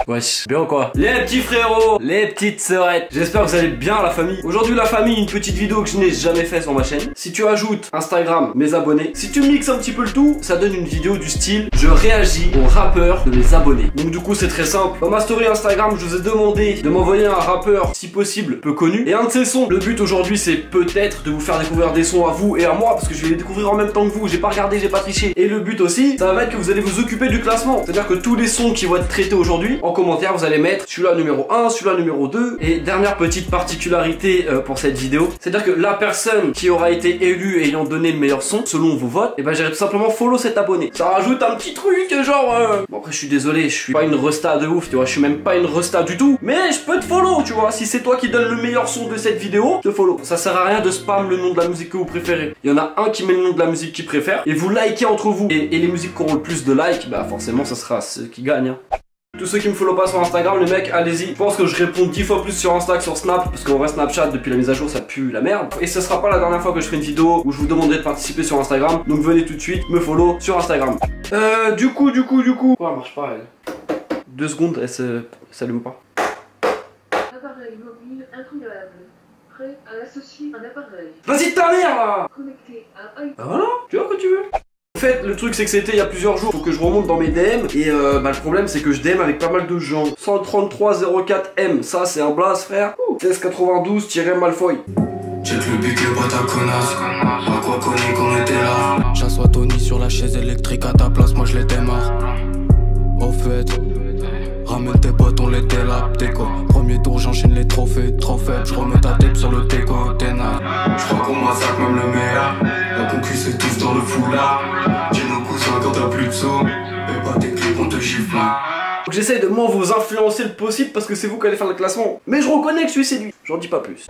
Wesh, bien ou quoi? Les petits frérots, les petites sœurettes, j'espère que vous allez bien la famille. Aujourd'hui la famille, une petite vidéo que je n'ai jamais fait sur ma chaîne. Si tu ajoutes Instagram, mes abonnés, si tu mixes un petit peu le tout, ça donne une vidéo du style je réagis aux rappeurs de mes abonnés. Donc du coup c'est très simple. Dans ma story Instagram, je vous ai demandé de m'envoyer un rappeur, si possible, peu connu. Et un de ces sons, le but aujourd'hui c'est peut-être de vous faire découvrir des sons à vous et à moi, parce que je vais les découvrir en même temps que vous. J'ai pas regardé, j'ai pas triché. Et le but aussi, ça va être que vous allez vous occuper du classement. C'est-à-dire que tous les sons qui vont être traités aujourd'hui, en commentaire vous allez mettre celui-là numéro 1, celui-là numéro 2. Et dernière petite particularité pour cette vidéo, c'est-à-dire que la personne qui aura été élue ayant donné le meilleur son, selon vos votes, et ben j'irai tout simplement follow cet abonné. Ça rajoute un petit truc genre Bon après je suis désolé, je suis pas une resta de ouf, tu vois, je suis même pas une resta du tout, mais je peux te follow, tu vois. Si c'est toi qui donne le meilleur son de cette vidéo, je te follow. Ça sert à rien de spam le nom de la musique que vous préférez. Il y en a un qui met le nom de la musique qu'il préfère et vous likez entre vous. Et les musiques qui auront le plus de likes, bah forcément ça sera ceux qui gagnent, hein. Tous ceux qui me follow pas sur Instagram, les mecs, allez-y. Je pense que je réponds 10 fois plus sur Insta que sur Snap, parce qu'en vrai Snapchat, depuis la mise à jour, ça pue la merde. Et ce sera pas la dernière fois que je ferai une vidéo où je vous demanderai de participer sur Instagram. Donc venez tout de suite me follow sur Instagram. Du coup. Pourquoi elle marche pas, elle? 2 secondes, elle s'allume pas. Appareil mobile introuvable. Prêt à associer un appareil. Vas-y ta mère là! Connecté à un... Bah voilà, tu vois que tu veux. En fait, le truc c'est que c'était il y a plusieurs jours, faut que je remonte dans mes DM et le problème c'est que je DM avec pas mal de gens. 13304M, ça c'est un blast frère. 1692-Malfoy. Check le pic, le bâtard connasse. À quoi connaît qu'on était là? J'assois Tony sur la chaise électrique à ta place, moi je les démarre. Au fait, ramène tes potes, on les délape, déco. Premier tour, j'enchaîne les trophées, trop faible, je remets ta tête sur le déco, ténard. J'crois qu'on massacre même le meilleur. La concu c'est tous dans le foulard. J'ai nos cousins quand t'as plus de sous. Et pas tes clips, on te gifle. Donc j'essaye de moins vous influencer le possible parce que c'est vous qui allez faire le classement. Mais je reconnais que je suis séduit, j'en dis pas plus.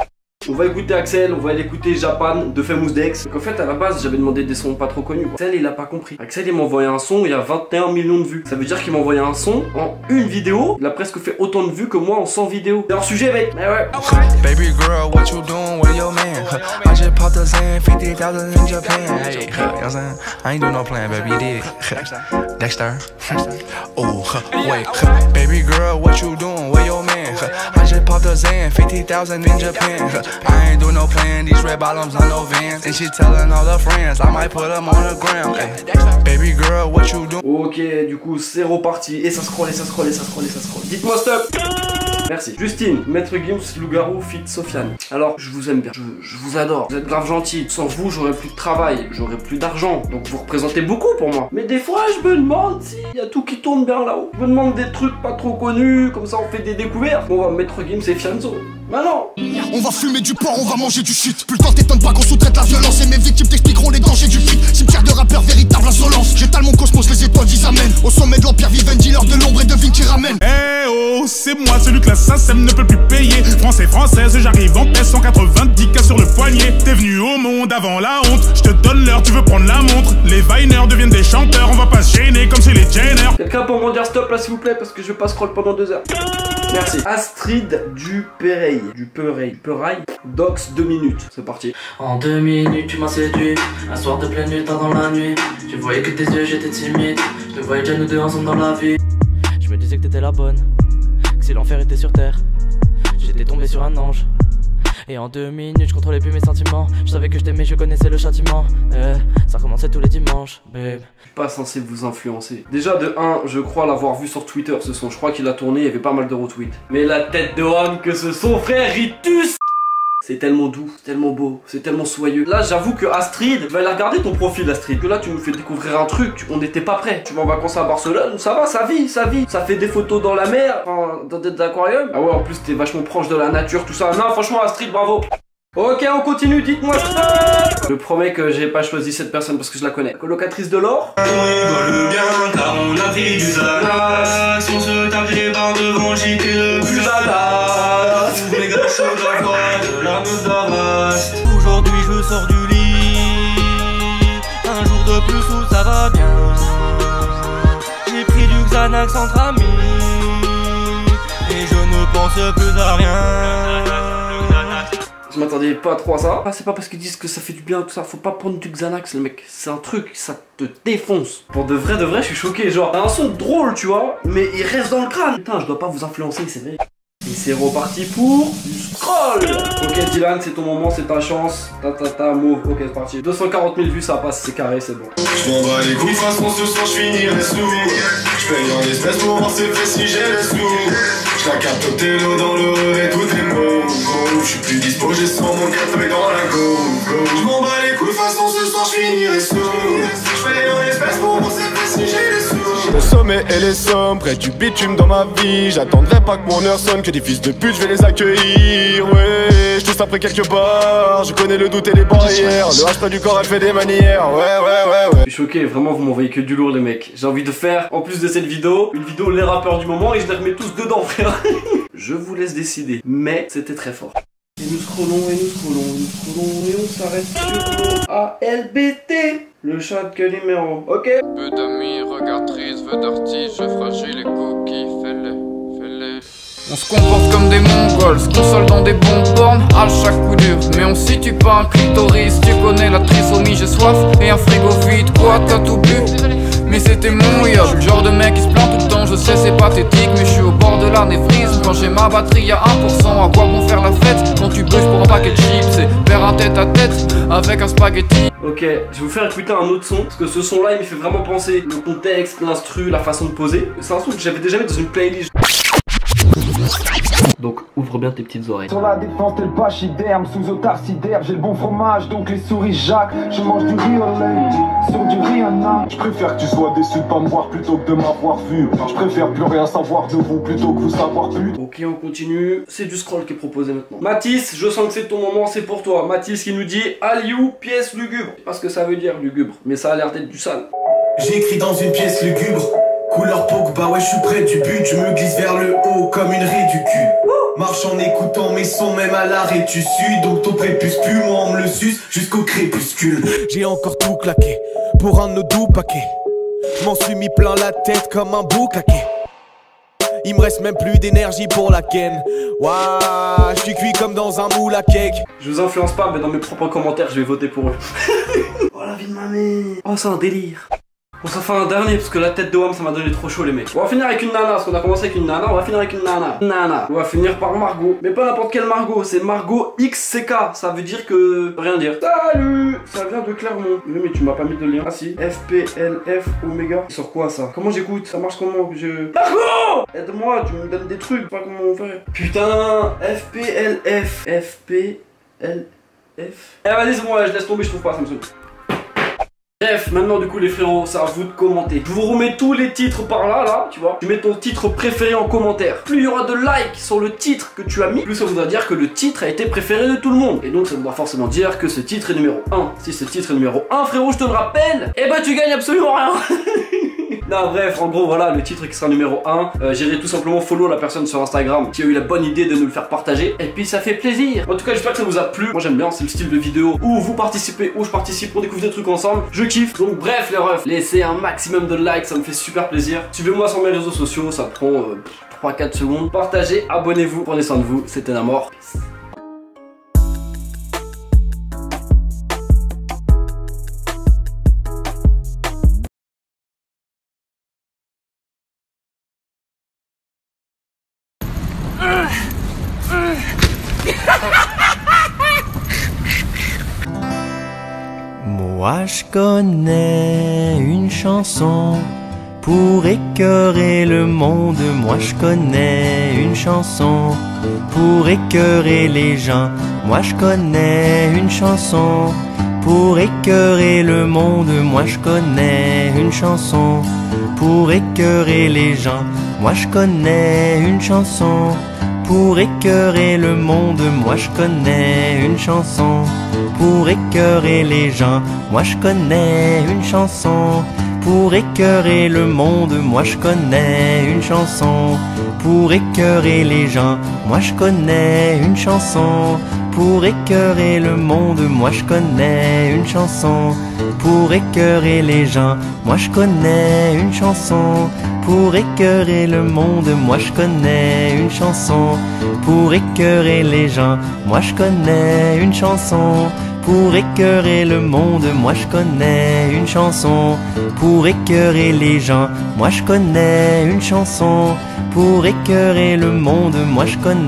On va écouter Axel, on va aller écouter Japan de Famous Dex. Donc en fait à la base j'avais demandé des sons pas trop connus quoi. Axel il a pas compris. Axel il m'a envoyé un son, il y a 21 millions de vues. Ça veut dire qu'il m'a envoyé un son en une vidéo. Il a presque fait autant de vues que moi en 100 vidéos. C'est hors sujet mec. Mais ouais. Baby girl, what you doing with your man? I just popped a Zan, 50,000 in Japan. Hey, you know what I'm saying? I ain't do no plan, baby, you did. Dexter. Oh, wait. Baby girl, what you doing with your man? I just popped a Zan, 50,000 in Japan. I ain't do no plan, these red bottoms on no Vans. And she telling all her friends, I might put them on the ground. Hey, baby girl, what you doing? Ok, du coup c'est reparti. Et ça scroll, et ça scroll, et ça scroll, et ça scroll. Dites-moi stop. Merci. Justine, Maître Gims, Loup-Garou, fit Sofiane. Alors, je vous aime bien, je vous adore. Vous êtes grave gentil. Sans vous, j'aurais plus de travail, j'aurais plus d'argent. Donc vous représentez beaucoup pour moi. Mais des fois, je me demande s'il y a tout qui tourne bien là-haut. Je me demande des trucs pas trop connus, comme ça on fait des découvertes. Bon, on va Maître Gims et Fianzo. Bah non. On va fumer du porc, on va manger du shit. Putain t'étonnes pas qu'on sous-traite la violence. Et mes victimes t'expliqueront les dangers du fric. Cimetière de rappeurs, véritable insolence. J'étale mon cosmos, les étoiles j'y amènent. Au sommet de l'empire vivent un dealer de l'ombre et de vignes qui ramène. Eh oh, c'est moi celui que la SACEM ne peut plus payer. Français, française, j'arrive en paix, 190K sur le poignet. T'es venu au monde avant la honte. Je te donne l'heure, tu veux prendre la montre. Les Viners deviennent des chanteurs, on va pas se gêner comme chez les Jenner. Quelqu'un pour m'en dire stop là s'il vous plaît, parce que je vais pas scroll pendant 2 heures. Merci. Astrid Dupereil. Dupereil. Dox 2 minutes. C'est parti. En 2 minutes tu m'as séduit. Un soir de pleine nuit, tard dans la nuit. Je voyais que tes yeux, j'étais timide. Je te voyais déjà nous deux ensemble dans la vie. Je me disais que t'étais la bonne, que si l'enfer était sur terre, j'étais tombé sur un ange. Et en 2 minutes je contrôlais plus mes sentiments. Je savais que je t'aimais, je connaissais le châtiment. Ça commençait tous les dimanches, babe. Je suis pas censé vous influencer. Déjà de 1, je crois l'avoir vu sur Twitter ce son. Je crois qu'il a tourné, il y avait pas mal de retweets. Mais la tête de homme que ce son frère, il tue. C'est tellement doux, c'est tellement beau, c'est tellement soyeux. Là j'avoue que Astrid, je vais aller regarder ton profil Astrid. Que là tu nous fais découvrir un truc, on n'était pas prêt. Tu vas en vacances à Barcelone, ça va, ça vit. Ça fait des photos dans la mer, dans des aquariums. Ah ouais, en plus t'es vachement proche de la nature, tout ça. Non franchement Astrid, bravo. Ok, on continue, dites-moi stop. Je promets que j'ai pas choisi cette personne parce que je la connais. Colocatrice de l'or. On rigole bien car on a pris du Xanax. On se tape des barres devant JT le plus badass. Les gars chauds de la forêt, de la meuf d'Avast. Aujourd'hui je sors du lit. Un jour de plus où ça va bien. J'ai pris du Xanax entre amis. Et je ne pense plus à rien. Je m'attendais pas trop à ça. Ah, c'est pas parce qu'ils disent que ça fait du bien tout ça. Faut pas prendre du Xanax, les mecs. C'est un truc, ça te défonce. Pour de vrai, je suis choqué. Genre, t'as un son drôle, tu vois, mais il reste dans le crâne. Putain, je dois pas vous influencer, c'est vrai. Et c'est reparti pour du scroll. Ok Dylan, c'est ton moment, c'est ta chance. Move. Ok, c'est parti. 240 000 vues, ça passe, c'est carré, c'est bon. Je m'en bats les couilles, de toute façon ce soir je finirai sous. Je paye en espèces pour voir c'est fait si j'ai les sous. Je la capte au télo dans le et tout est mou. Je suis plus dispo, j'ai sans mon café dans la go. Je m'en bats les couilles, de toute façon ce soir je finirai sous. Je paye en espèces pour voir c'est fait si j'ai les sous. Le sommet et les sommes, près du bitume dans ma vie. J'attendrai pas que mon heure sonne, que des fils de pute je vais les accueillir. Ouais, je tousse après quelques barres. Je connais le doute et les barrières. Le H pas du corps elle fait des manières. Ouais. Je suis choqué, vraiment vous m'envoyez que du lourd les mecs. J'ai envie de faire, en plus de cette vidéo, une vidéo les rappeurs du moment et je les remets tous dedans frère. Je vous laisse décider, mais c'était très fort. Et nous scrollons et on s'arrête sur ALBT. Le chat de Calimero, ok. Peu d'amis, regarde-trice, veux d'artiste, je fragile les cookies, fais-les. On se comporte comme des mongols, se console dans des bons bornes à chaque coup dur. Mais on situe pas un clitoris, tu connais la trisomie, j'ai soif et un frigo vide. Quoi, t'as tout bu? Mais c'était mon yo. Je suis le genre de mec qui se plaint tout le temps, je sais c'est pathétique, mais je suis au bord de l'anévrisme. Quand j'ai ma batterie à 1%, à quoi bon faire la fête quand tu bûches pour un paquet de chips et faire un tête à tête avec un spaghetti. Ok, je vais vous faire écouter un autre son, parce que ce son là il me fait vraiment penser le contexte, l'instru, la façon de poser. C'est un son que j'avais déjà mis dans une playlist. Donc ouvre bien tes petites oreilles. Sur la défense tel pachyderme, sous otarciderme, j'ai le bon fromage, donc les souris Jacques. Je mange du real lady, sur du Rihanna. Je préfère que tu sois déçu de pas me voir plutôt que de m'avoir vu. Je préfère plus rien savoir de vous plutôt que vous savoir plus. Ok, on continue. C'est du scroll qui est proposé maintenant. Mathis, je sens que c'est ton moment, c'est pour toi. Mathis qui nous dit Aliou, pièce lugubre. Je sais pas ce que ça veut dire lugubre, mais ça a l'air d'être du sale. J'écris dans une pièce lugubre. Couleur Pogba, ouais je suis près du but. Je me glisse vers le haut comme une raie du cul. Marche en écoutant mes sons même à l'arrêt tu suis. Donc ton prépuce pue, moi on me le suce jusqu'au crépuscule. J'ai encore tout claqué pour un de nos doux paquets. M'en suis mis plein la tête comme un boucaquet. Il me reste même plus d'énergie pour la ken. Waouh, je suis cuit comme dans un moule à cake. Je vous influence pas, mais dans mes propres commentaires je vais voter pour eux. Oh la vie de ma mère. Oh c'est un délire. On s'en fait un dernier parce que la tête de Wham ça m'a donné trop chaud les mecs. On va finir avec une nana parce qu'on a commencé avec une nana, on va finir avec une nana. On va finir par Margot. Mais pas n'importe quelle Margot, c'est Margot XCK. Ça veut dire que... rien dire. Salut. Ça vient de Clermont. Oui mais tu m'as pas mis de lien. Ah si. FPLF Omega. Sur quoi ça? Comment j'écoute? Ça marche comment? Margot, aide-moi, tu me donnes des trucs, pas comment on fait. Putain. FPLF. FPLF. Eh vas-y c'est bon, je laisse tomber, je trouve pas, ça me saoule. Bref, maintenant du coup les frérots, c'est à vous de commenter. Je vous remets tous les titres par là, tu vois. Tu mets ton titre préféré en commentaire. Plus il y aura de likes sur le titre que tu as mis, plus ça voudra dire que le titre a été préféré de tout le monde. Et donc ça voudra forcément dire que ce titre est numéro 1. Si ce titre est numéro 1, frérot, je te le rappelle, eh ben tu gagnes absolument rien. Non bref, en gros voilà, le titre qui sera numéro 1, j'irai tout simplement follow la personne sur Instagram qui a eu la bonne idée de nous le faire partager. Et puis ça fait plaisir. En tout cas j'espère que ça vous a plu. Moi j'aime bien, c'est le style de vidéo où vous participez, où je participe pour découvrir des trucs ensemble. Je kiffe. Donc bref les refs, laissez un maximum de likes, ça me fait super plaisir. Suivez-moi sur mes réseaux sociaux, ça prend 3-4 secondes. Partagez, abonnez-vous, prenez soin de vous, c'était Namor. Peace. Moi je connais une chanson pour écœurer le monde. Moi je connais une chanson pour écœurer les gens. Moi je connais une chanson pour écœurer le monde. Moi je connais une chanson pour écœurer les gens. Moi je connais une chanson pour écœurer le monde. Moi je connais une chanson pour écœurer les gens. Moi je connais une chanson pour écœurer le monde. Moi je connais une chanson pour écœurer les gens. Moi je connais une chanson pour écœurer le monde. Moi je connais une chanson pour écœurer les gens. Moi je connais une chanson pour écœurer le monde. Moi je connais une chanson pour écœurer les gens. Moi je connais une chanson pour écœurer le monde. Moi je connais une chanson pour écœurer les gens. Moi je connais une chanson pour écœurer le monde. Moi je connais